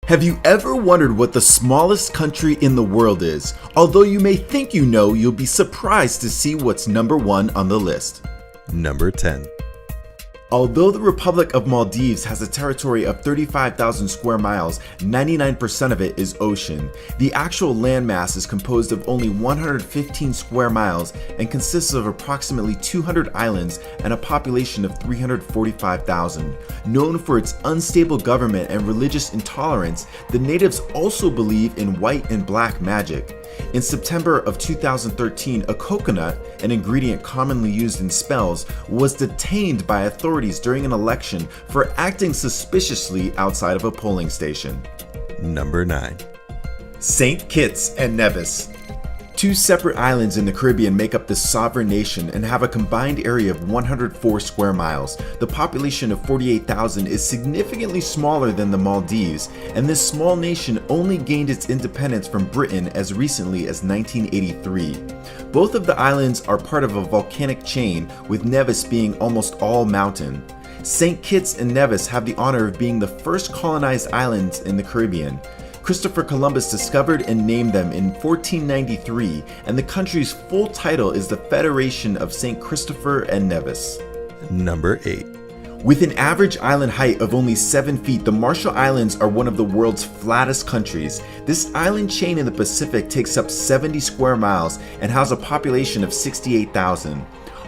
Have you ever wondered what the smallest country in the world is? Although you may think you know, you'll be surprised to see what's number 1 on the list. Number 10. Although the Republic of Maldives has a territory of 35,000 square miles, 99% of it is ocean. The actual landmass is composed of only 115 square miles and consists of approximately 200 islands and a population of 345,000. Known for its unstable government and religious intolerance, the natives also believe in white and black magic. In September of 2013, a coconut, an ingredient commonly used in spells, was detained by authorities during an election for acting suspiciously outside of a polling station. Number 9. St. Kitts and Nevis. Two separate islands in the Caribbean make up this sovereign nation and have a combined area of 104 square miles. The population of 48,000 is significantly smaller than the Maldives, and this small nation only gained its independence from Britain as recently as 1983. Both of the islands are part of a volcanic chain, with Nevis being almost all mountain. St. Kitts and Nevis have the honor of being the first colonized islands in the Caribbean. Christopher Columbus discovered and named them in 1493, and the country's full title is the Federation of St. Christopher and Nevis. Number 8. With an average island height of only 7 feet, the Marshall Islands are one of the world's flattest countries. This island chain in the Pacific takes up 70 square miles and has a population of 68,000.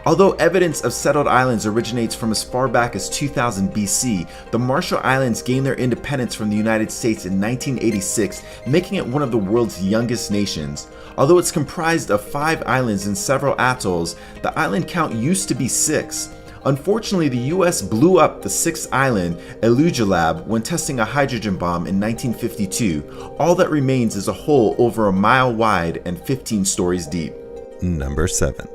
Although evidence of settled islands originates from as far back as 2000 BC, the Marshall Islands gained their independence from the United States in 1986, making it one of the world's youngest nations. Although it's comprised of 5 islands and several atolls, the island count used to be 6. Unfortunately, the US blew up the 6th island, Elugelab, when testing a hydrogen bomb in 1952. All that remains is a hole over a mile wide and 15 stories deep. Number 7.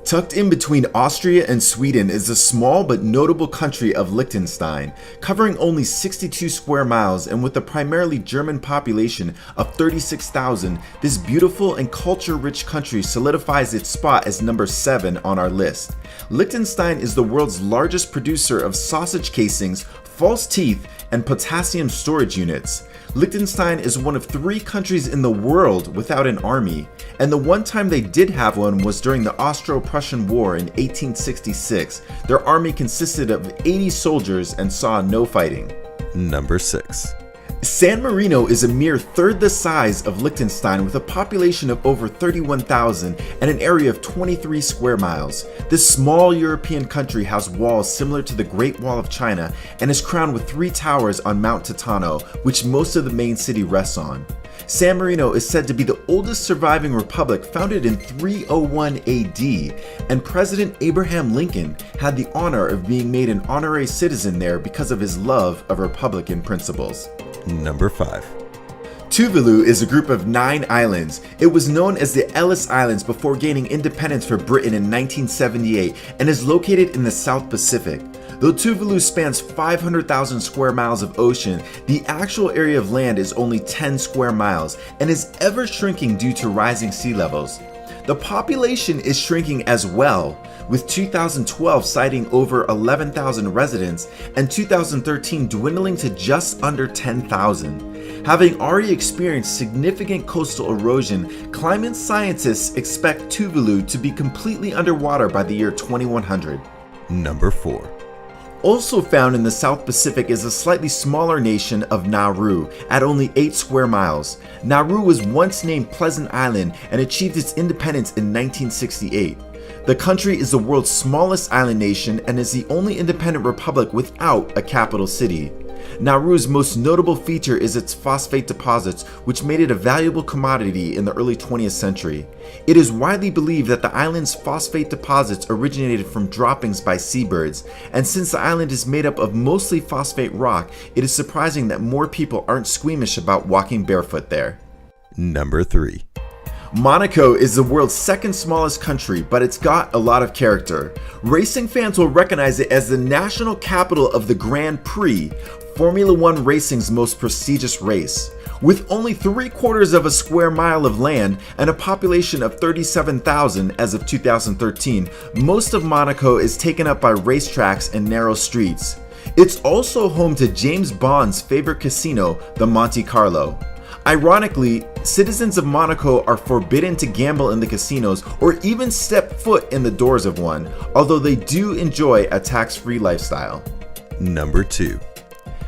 Tucked in between Austria and Sweden is the small but notable country of Liechtenstein. Covering only 62 square miles and with a primarily German population of 36,000, this beautiful and culture-rich country solidifies its spot as number 7 on our list. Liechtenstein is the world's largest producer of sausage casings, false teeth, and potassium storage units. Liechtenstein is one of 3 countries in the world without an army, and the one time they did have one was during the Austro-Prussian War in 1866. Their army consisted of 80 soldiers and saw no fighting. Number 6. San Marino is a mere third the size of Liechtenstein with a population of over 31,000 and an area of 23 square miles. This small European country has walls similar to the Great Wall of China and is crowned with 3 towers on Mount Titano, which most of the main city rests on. San Marino is said to be the oldest surviving republic, founded in 301 AD, and President Abraham Lincoln had the honor of being made an honorary citizen there because of his love of Republican principles. Number 5. Tuvalu is a group of 9 islands. It was known as the Ellis Islands before gaining independence for Britain in 1978 and is located in the South Pacific. Though Tuvalu spans 500,000 square miles of ocean, the actual area of land is only 10 square miles and is ever shrinking due to rising sea levels. The population is shrinking as well, with 2012 citing over 11,000 residents and 2013 dwindling to just under 10,000. Having already experienced significant coastal erosion, climate scientists expect Tuvalu to be completely underwater by the year 2100. Number 4. Also found in the South Pacific is a slightly smaller nation of Nauru at only 8 square miles. Nauru was once named Pleasant Island and achieved its independence in 1968. The country is the world's smallest island nation and is the only independent republic without a capital city. Nauru's most notable feature is its phosphate deposits, which made it a valuable commodity in the early 20th century. It is widely believed that the island's phosphate deposits originated from droppings by seabirds, and since the island is made up of mostly phosphate rock, it is surprising that more people aren't squeamish about walking barefoot there. Number 3. Monaco is the world's 2nd smallest country, but it's got a lot of character. Racing fans will recognize it as the national capital of the Grand Prix, Formula One racing's most prestigious race. With only 3/4 of a square mile of land and a population of 37,000 as of 2013, most of Monaco is taken up by racetracks and narrow streets. It's also home to James Bond's favorite casino, the Monte Carlo. Ironically, citizens of Monaco are forbidden to gamble in the casinos or even step foot in the doors of one, although they do enjoy a tax-free lifestyle. Number 2.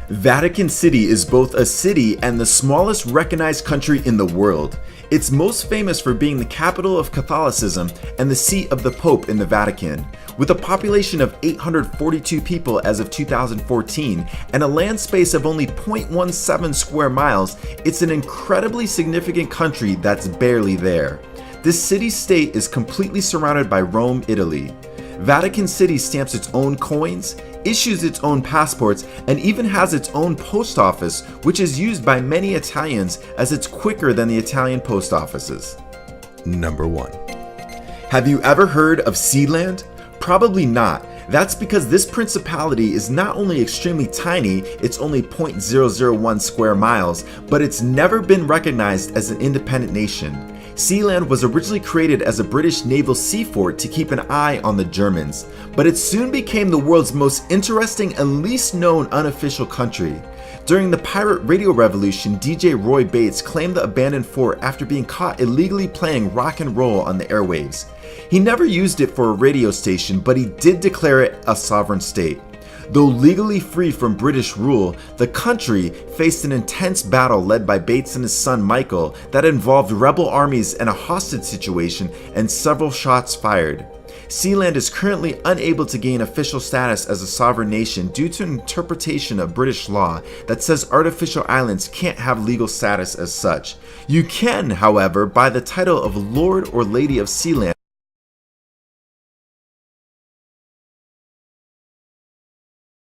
Vatican City is both a city and the smallest recognized country in the world. It's most famous for being the capital of Catholicism and the seat of the Pope in the Vatican. With a population of 842 people as of 2014 and a land space of only 0.17 square miles, it's an incredibly significant country that's barely there. This city-state is completely surrounded by Rome, Italy. Vatican City stamps its own coins, issues its own passports, and even has its own post office, which is used by many Italians as it's quicker than the Italian post offices. Number 1. Have you ever heard of Sealand? Probably not. That's because this principality is not only extremely tiny, it's only 0.001 square miles, but it's never been recognized as an independent nation. Sealand was originally created as a British naval sea fort to keep an eye on the Germans, but it soon became the world's most interesting and least known unofficial country. During the pirate radio revolution, DJ Roy Bates claimed the abandoned fort after being caught illegally playing rock and roll on the airwaves. He never used it for a radio station, but he did declare it a sovereign state. Though legally free from British rule, the country faced an intense battle led by Bates and his son Michael that involved rebel armies and a hostage situation and several shots fired. Sealand is currently unable to gain official status as a sovereign nation due to an interpretation of British law that says artificial islands can't have legal status as such. You can, however, buy the title of Lord or Lady of Sealand